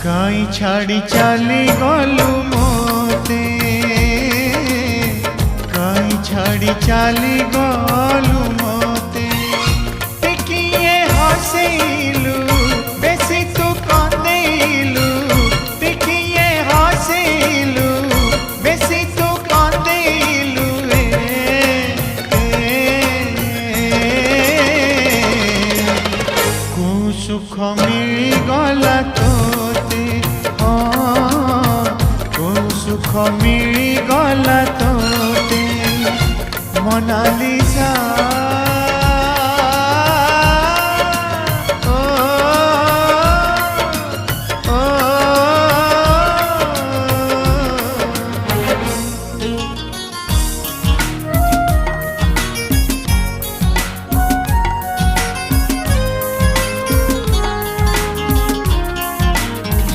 काई छाड़ी चाली गलु मोते, काई छाड़ी चाली गलु मोते। टिकिए हसीलु बेसी तू कांदेलु, टिकिए हसीलु बेसी तू कांदेलु। को सुख मिली गला तोते, सुख मिली गला तोते। मना